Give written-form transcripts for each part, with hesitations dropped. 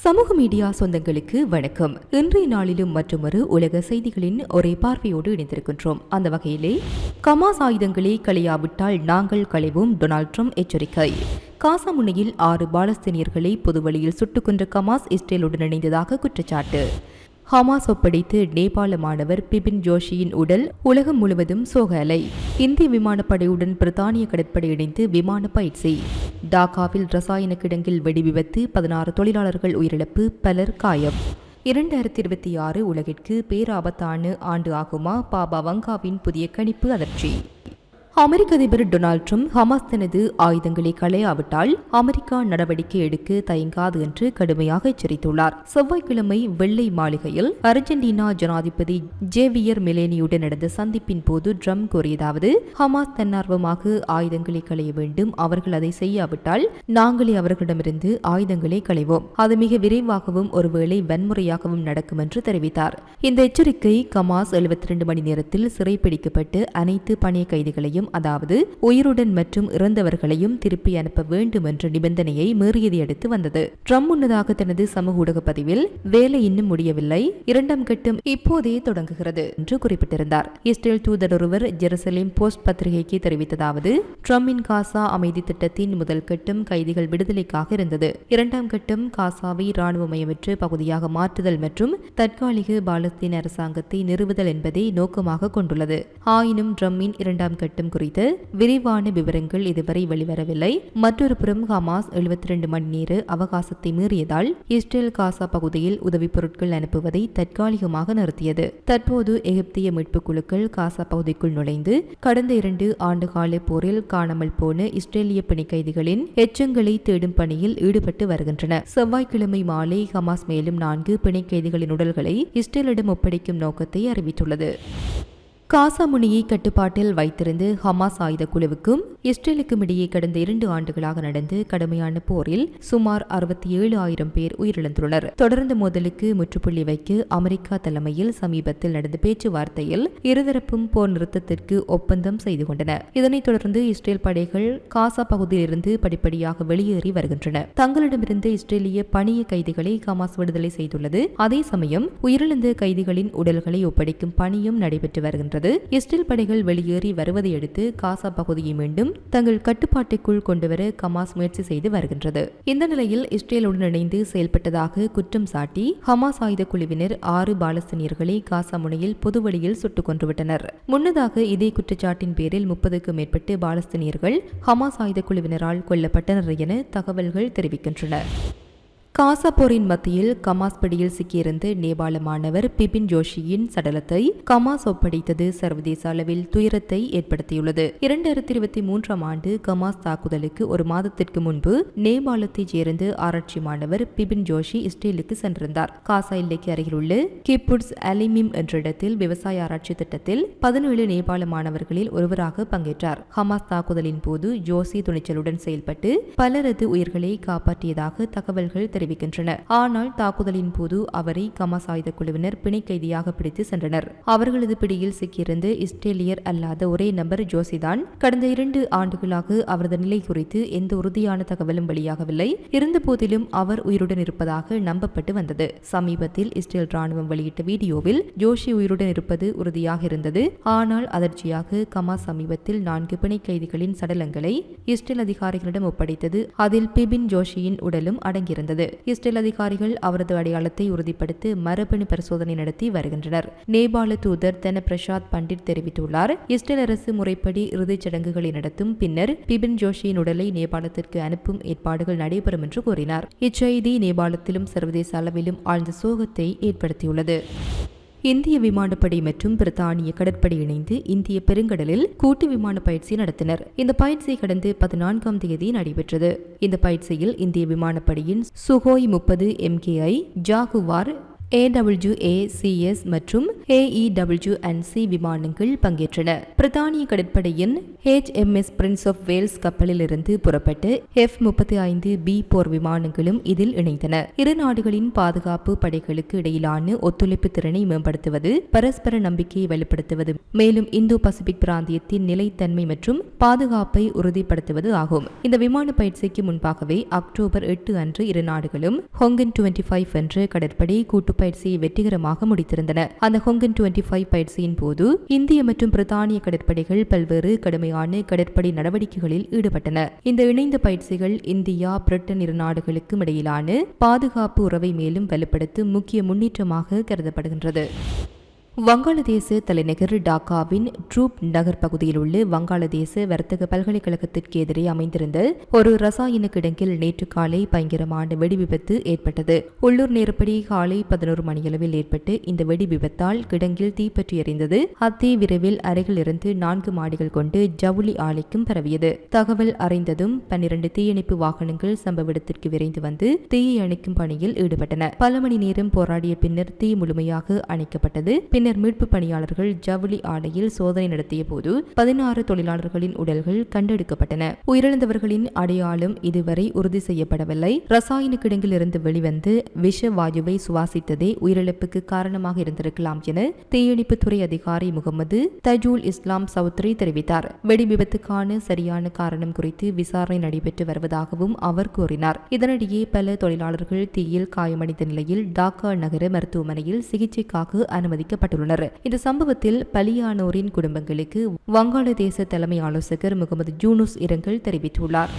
சமூக மீடியா சொந்தங்களுக்கு வணக்கம். இன்றைய நாளிலும் மற்றொரு உலக செய்திகளின் ஒரே பார்வையோடு இணைந்திருக்கின்றோம். அந்த வகையிலே ஹமாஸ் ஆயுதங்களை களையாவிட்டால் நாங்கள் களைவோம், டொனால்ட் ட்ரம்ப் எச்சரிக்கை. காசா முனையில் 6 பாலஸ்தீனியர்களை பொதுவழியில் சுட்டுக் கொன்ற ஹமாஸ் இஸ்ரேலுடன் இணைந்ததாக குற்றச்சாட்டு. ஹமாஸ் ஒப்படைத்து நேபாள மாணவர் பிபின் ஜோஷியின் உடல் உலகம் முழுவதும் சோக அலை. இந்திய விமானப்படையுடன் பிரித்தானிய கடற்படை இணைந்து விமான பயிற்சி. டாக்காவில் ரசாயன கிடங்கில் வெடி விபத்து, 16 தொழிலாளர்கள் உயிரிழப்பு, பலர் காயம். 2026 உலகிற்கு பேராபத்தான ஆண்டு ஆகுமா? பாபா வங்காவின் புதிய கணிப்பு அதிர்ச்சி. அமெரிக்க அதிபர் டொனால்ட் ட்ரம்ப் ஹமாஸ் தனது ஆயுதங்களை களையாவிட்டால் அமெரிக்கா நடவடிக்கை எடுக்க தயங்காது என்று கடுமையாக எச்சரித்துள்ளார். செவ்வாய்க்கிழமை வெள்ளை மாளிகையில் அர்ஜென்டினா ஜனாதிபதி ஜேவியர் மிலேனியுடன் நடந்த சந்திப்பின் போது ட்ரம்ப் கூறியதாவது: ஹமாஸ் தன்னார்வமாக ஆயுதங்களை களைய வேண்டும், அவர்கள் அதை செய்யாவிட்டால் நாங்களே அவர்களிடமிருந்து ஆயுதங்களை களைவோம், அது மிக விரைவாகவும் ஒருவேளை வன்முறையாகவும் நடக்கும் என்று தெரிவித்தார். இந்த எச்சரிக்கை ஹமாஸ் 72 மணி நேரத்தில் சிறைப்பிடிக்கப்பட்டு அனைத்து பணைய கைதிகளையும், அதாவது உயிருடன் மற்றும் இறந்தவர்களையும் திருப்பி அனுப்ப வேண்டும் என்ற நிபந்தனையை மீறியதை அடுத்து வந்தது. ட்ரம்ப் முன்னதாக தனது சமூக ஊடக பதிவில் வேலை இன்னும் முடியவில்லை, 2ஆம் கட்டம் இப்போதே தொடங்குகிறது என்று குறிப்பிட்டிருந்தார். இஸ்ரேல் தூதர் ஒருவர் ஜெருசலேம் போஸ்ட் பத்திரிகைக்கு தெரிவித்ததாவது: ட்ரம்பின் காசா அமைதி திட்டத்தின் முதல் கட்டம் கைதிகள் விடுதலைக்காக இருந்தது. 2ஆம் கட்டம் காசாவை இராணுவமயமற்ற பகுதியாக மாற்றுதல் மற்றும் தற்காலிக பாலஸ்தீன அரசாங்கத்தை நிறுவுதல் என்பதை நோக்கமாக கொண்டுள்ளது. ஆயினும் ட்ரம்பின் 2ஆம் கட்டம் குறித்த விரிவான விவரங்கள் இதுவரை வெளிவரவில்லை. மற்றொரு புறம் ஹமாஸ் 72 மணி நேர அவகாசத்தை மீறியதால் இஸ்ரேல் காசா பகுதியில் உதவிப் பொருட்கள் அனுப்புவதை தற்காலிகமாக நிறுத்தியது. தற்போது எகிப்திய மீட்புக் குழுக்கள் காசா பகுதிக்குள் நுழைந்து கடந்த 2 ஆண்டுகால போரில் காணாமல் போன இஸ்ரேலிய பிணைக்கைதிகளின் எச்சங்களை தேடும் பணியில் ஈடுபட்டு வருகின்றன. செவ்வாய்க்கிழமை மாலை ஹமாஸ் மேலும் 4 பிணைக்கைதிகளின் உடல்களை இஸ்ரேலிடம் ஒப்படைக்கும் நோக்கத்தை அறிவித்துள்ளது. காசா முனையை கட்டுப்பாட்டில் வைத்திருந்து ஹமாஸ் ஆயுத குழுவுக்கும் இஸ்ரேலுக்கும் இடையே கடந்த 2 ஆண்டுகளாக நடந்த கடுமையான போரில் சுமார் 67,000 பேர் உயிரிழந்துள்ளனர். தொடர்ந்து மோதலுக்கு முற்றுப்புள்ளி வைக்க அமெரிக்கா தலைமையில் சமீபத்தில் நடந்த பேச்சுவார்த்தையில் இருதரப்பும் போர் நிறுத்தத்திற்கு ஒப்பந்தம் செய்து கொண்டன. இதனைத் தொடர்ந்து இஸ்ரேல் படைகள் காசா பகுதியிலிருந்து படிப்படியாக வெளியேறி வருகின்றன. தங்களிடமிருந்து இஸ்ரேலிய பணிய கைதிகளை ஹமாஸ் விடுதலை செய்துள்ளது. அதே சமயம் உயிரிழந்த கைதிகளின் உடல்களை ஒப்படைக்கும் பணியும் நடைபெற்று வருகின்றது. இஸ்ரேல் படைகள் வெளியேறி வருவதை அடுத்து காசா பகுதியை மீண்டும் தங்கள் கட்டுப்பாட்டுக்குள் கொண்டுவர ஹமாஸ் முயற்சி செய்து வருகின்றது. இந்த நிலையில் இஸ்ரேலுடன் இணைந்து செயல்பட்டதாக குற்றம் சாட்டி ஹமாஸ் ஆயுத குழுவினர் 6 பாலஸ்தீனியர்களை காசா முனையில் பொதுவழியில் சுட்டுக் கொன்றுவிட்டனர். முன்னதாக இதே குற்றச்சாட்டின் பேரில் 30க்கும் மேற்பட்ட பாலஸ்தீனியர்கள் ஹமாஸ் ஆயுத குழுவினரால் கொல்லப்பட்டனர் என தகவல்கள் தெரிவிக்கின்றன. காசா போரின் மத்தியில் ஹமாஸ் பிடியில் சிக்கியிருந்த நேபாள மாணவர் பிபின் ஜோஷியின் சடலத்தை ஹமாஸ் ஒப்படைத்தது சர்வதேச அளவில் துயரத்தை ஏற்படுத்தியுள்ளது. 2023ஆம் ஆண்டு ஹமாஸ் தாக்குதலுக்கு ஒரு மாதத்திற்கு முன்பு நேபாளத்தைச் சேர்ந்த ஆராய்ச்சி மாணவர் பிபின் ஜோஷி இஸ்ரேலுக்கு சென்றிருந்தார். காசா எல்லைக்கு அருகில் உள்ள கிப்புட்ஸ் அலிமிம் என்ற இடத்தில் விவசாய ஆராய்ச்சி திட்டத்தில் 17 நேபாள மாணவர்களில் ஒருவராக பங்கேற்றார். ஹமாஸ் தாக்குதலின் போது ஜோஷி துணிச்சலுடன் செயல்பட்டு பலரது உயிர்களை காப்பாற்றியதாக தகவல்கள் தெரிவிக்கின்றன. ஆனால் தாக்குதலின் போது அவரை ஹமாஸ் ஆயுத குழுவினர் பிணை கைதியாக பிடித்து சென்றனர். அவர்களது பிடியில் சிக்கியிருந்த இஸ்ரேலியர் அல்லாத ஒரே நபர் ஜோசிதான். கடந்த 2 ஆண்டுகளாக அவரது நிலை குறித்து எந்த உறுதியான தகவலும் வெளியாகவில்லை. இருந்தபோதிலும் அவர் உயிருடன் இருப்பதாக நம்பப்பட்டு வந்தது. சமீபத்தில் இஸ்ரேல் ராணுவம் வெளியிட்ட வீடியோவில் ஜோஷி உயிருடன் இருப்பது உறுதியாக இருந்தது. ஆனால் அதிர்ச்சியாக ஹமாஸ் சமீபத்தில் 4 பிணை கைதிகளின் சடலங்களை இஸ்ரேல் அதிகாரிகளிடம் ஒப்படைத்தது. அதில் பிபின் ஜோஷியின் உடலும் அடங்கியிருந்தது. இஸ்ரேல் அதிகாரிகள் அவரது அடையாளத்தை உறுதிப்படுத்த மரபணு பரிசோதனை நடத்தி வருகின்றனர். நேபாள தூதர் தன பிரசாத் பண்டிட் தெரிவித்துள்ளார். இஸ்ரேல் அரசு முறைப்படி இறுதிச் சடங்குகளை நடத்தும், பின்னர் பிபின் ஜோஷியின் உடலை நேபாளத்திற்கு அனுப்பும் ஏற்பாடுகள் நடைபெறும் என்று கூறினார். இச்செய்தி நேபாளத்திலும் சர்வதேச அளவிலும் ஆழ்ந்த சோகத்தை ஏற்படுத்தியுள்ளது. இந்திய விமானப்படை மற்றும் பிரித்தானிய கடற்படை இணைந்து இந்திய பெருங்கடலில் கூட்டு விமான பயிற்சி நடத்தினர். இந்த பயிற்சி கடந்த 14ஆம் தேதி நடைபெற்றது. இந்த பயிற்சியில் இந்திய விமானப்படையின் சுகோய் 30 MKI, ஜாகுவார், AWACS மற்றும் AEWNC விமானங்கள் பங்கேற்றன. பிரித்தானிய கடற்படையின் HMS பிரின்ஸ் ஆஃப் வேல்ஸ் கப்பலில் இருந்து புறப்பட்ட F-35B போர் விமானங்களும் இதில் இணைந்தன. இரு நாடுகளின் பாதுகாப்பு படைகளுக்கு இடையிலான ஒத்துழைப்பு திறனை மேம்படுத்துவது, பரஸ்பர நம்பிக்கையை வலுப்படுத்துவது, மேலும் இந்தோ பசிபிக் பிராந்தியத்தின் நிலைத்தன்மை மற்றும் பாதுகாப்பை உறுதிப்படுத்துவது ஆகும். இந்த விமான பயிற்சிக்கு முன்பாகவே அக்டோபர் 8 அன்று இரு நாடுகளும் ஹொங்கன் 25 என்ற கடற்படை கூட்டு பயிற்சியை வெற்றிகரமாக முடித்திருந்தன. அந்த ஹொங்கன் 25 பயிற்சியின் போது இந்திய மற்றும் பிரித்தானிய கடற்படைகள் பல்வேறு கடுமையான கடற்படை நடவடிக்கைகளில் ஈடுபட்டன. இந்த இணைந்த பயிற்சிகள் இந்தியா, பிரிட்டன் இரு நாடுகளுக்கும் இடையிலான பாதுகாப்பு உறவை மேலும் வலுப்படுத்தும் முக்கிய முன்னேற்றமாக கருதப்படுகின்றது. வங்காளதேச தலைநகர் டாக்காவின் ட்ரூப் நகர் பகுதியில் உள்ள வங்காளதேச வர்த்தக பல்கலைக்கழகத்திற்கு எதிரே அமைந்திருந்த ஒரு ரசாயன கிடங்கில் நேற்று காலை பயங்கரமான வெடி விபத்து ஏற்பட்டது. உள்ளூர் நேரப்படி காலை 11 மணியளவில் ஏற்பட்டு இந்த வெடி விபத்தால் கிடங்கில் தீப்பற்றி எறிந்தது. அத்தீ விரைவில் அருகில் இருந்து 4 மாடிகள் கொண்டு ஜவுளி ஆலைக்கும் பரவியது. தகவல் அறிந்ததும் 12 தீயணைப்பு வாகனங்கள் சம்பவ இடத்திற்கு விரைந்து வந்து தீயை அணைக்கும் பணியில் ஈடுபட்டன. பல மணி நேரம் போராடிய பின்னர் தீ முழுமையாக அணைக்கப்பட்டது. பின்னர் மீட்பு பணியாளர்கள் ஜவுளி ஆலையில் சோதனை நடத்திய போது 16 தொழிலாளர்களின் உடல்கள் கண்டெடுக்கப்பட்டன. உயிரிழந்தவர்களின் அடையாளம் இதுவரை உறுதி செய்யப்படவில்லை. ரசாயன கிடங்கில் இருந்து வெளிவந்து விஷ வாயுவை சுவாசித்ததே உயிரிழப்புக்கு காரணமாக இருந்திருக்கலாம் என தீயணைப்புத்துறை அதிகாரி முகமது தஜூல் இஸ்லாம் சௌத்ரி தெரிவித்தார். வெடி விபத்துக்கான சரியான காரணம் குறித்து விசாரணை நடைபெற்று வருவதாகவும் அவர் கூறினார். இதனிடையே பல தொழிலாளர்கள் தீயில் காயமடைந்த நிலையில் டாக்கா நகர மருத்துவமனையில் சிகிச்சைக்காக அனுமதிக்கப்பட்டுள்ளனர். இந்த சம்பவத்தில் பலியானோரின் குடும்பங்களுக்கு வங்காளதேச தலைமை ஆலோசகர் முகமது யூனுஸ் இரங்கல் தெரிவித்துள்ளார்.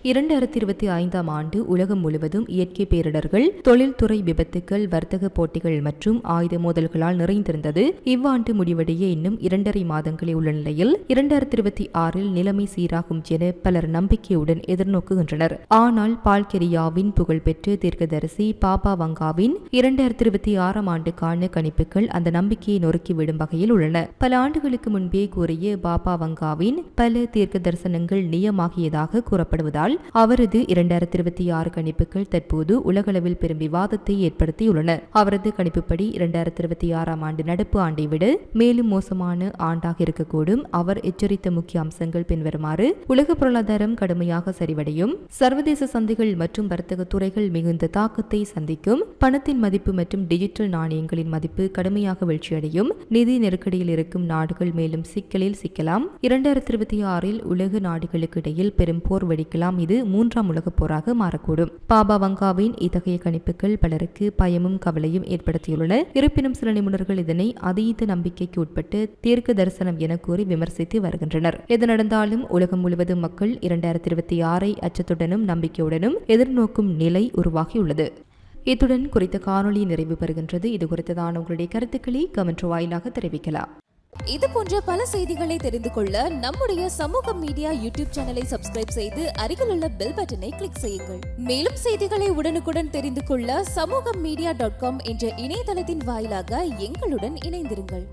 2025 ஆண்டு உலகம் முழுவதும் இயற்கை பேரிடர்கள், தொழில்துறை விபத்துக்கள், வர்த்தக போட்டிகள் மற்றும் ஆயுத மோதல்களால் நிறைந்திருந்தது. இவ்வாண்டு முடிவடைய இன்னும் 2.5 மாதங்களே உள்ள நிலையில் 2026 நிலைமை சீராகும் என பலர் நம்பிக்கையுடன் எதிர்நோக்குகின்றனர். ஆனால் பால்கெரியாவின் புகழ்பெற்ற தீர்க்கதரிசி பாபா வங்காவின் 2026 ஆண்டுக்கான கணிப்புகள் அந்த நம்பிக்கையை நொறுக்கிவிடும் வகையில் உள்ளன. பல ஆண்டுகளுக்கு முன்பே கூறிய பாபா வங்காவின் பல தீர்க்க தரிசனங்கள் நியமாகியதாக கூறப்படுவதால் அவரது 2026 கணிப்புகள் தற்போது உலகளவில் பெரும் விவாதத்தை ஏற்படுத்தியுள்ளன. அவரது கணிப்புப்படி 2026 ஆண்டு நடப்பு ஆண்டை விட மேலும் மோசமான ஆண்டாக இருக்கக்கூடும். அவர் எச்சரித்த முக்கிய அம்சங்கள் பின்வருமாறு: உலக பொருளாதாரம் கடுமையாக சரிவடையும், சர்வதேச சந்தைகள் மற்றும் வர்த்தக துறைகள் மிகுந்த தாக்கத்தை சந்திக்கும், பணத்தின் மதிப்பு மற்றும் டிஜிட்டல் நாணயங்களின் மதிப்பு கடுமையாக வீழ்ச்சியடையும், நிதி நெருக்கடியில் இருக்கும் நாடுகள் மேலும் சிக்கலில் சிக்கலாம், 2026 உலக நாடுகளுக்கு இடையில் பெரும் போர் வெடிக்கலாம், இது 3ஆம் உலகப் போராக மாறக்கூடும். பாபா வங்காவின் இத்தகைய கணிப்புகள் பலருக்கு பயமும் கவலையும் ஏற்படுத்தியுள்ளன. இருப்பினும் சில நிபுணர்கள் இதனை அதீத நம்பிக்கைக்கு உட்பட்டு தீர்க்க தரிசனம் என கூறி விமர்சித்து வருகின்றனர். எது நடந்தாலும் உலகம் முழுவதும் மக்கள் 2026 அச்சத்துடனும் நம்பிக்கையுடனும் எதிர்நோக்கும் நிலை உருவாகியுள்ளது. இத்துடன் குறித்த காணொலி நிறைவு பெறுகின்றது. இது குறித்ததான உங்களுடைய கருத்துக்களை கமெண்ட் வாயிலாக தெரிவிக்கலாம். இது போன்ற பல செய்திகளை தெரிந்து கொள்ள நம்முடைய சமூக மீடியா யூடியூப் சேனலை சப்ஸ்கிரைப் செய்து அருகில் உள்ள பெல் பட்டனை கிளிக் செய்யுங்கள். மேலும் செய்திகளை உடனுக்குடன் தெரிந்து கொள்ள சமூகமீடியா.com என்ற இணையதளத்தின் வாயிலாக எங்களுடன் இணைந்திருங்கள்.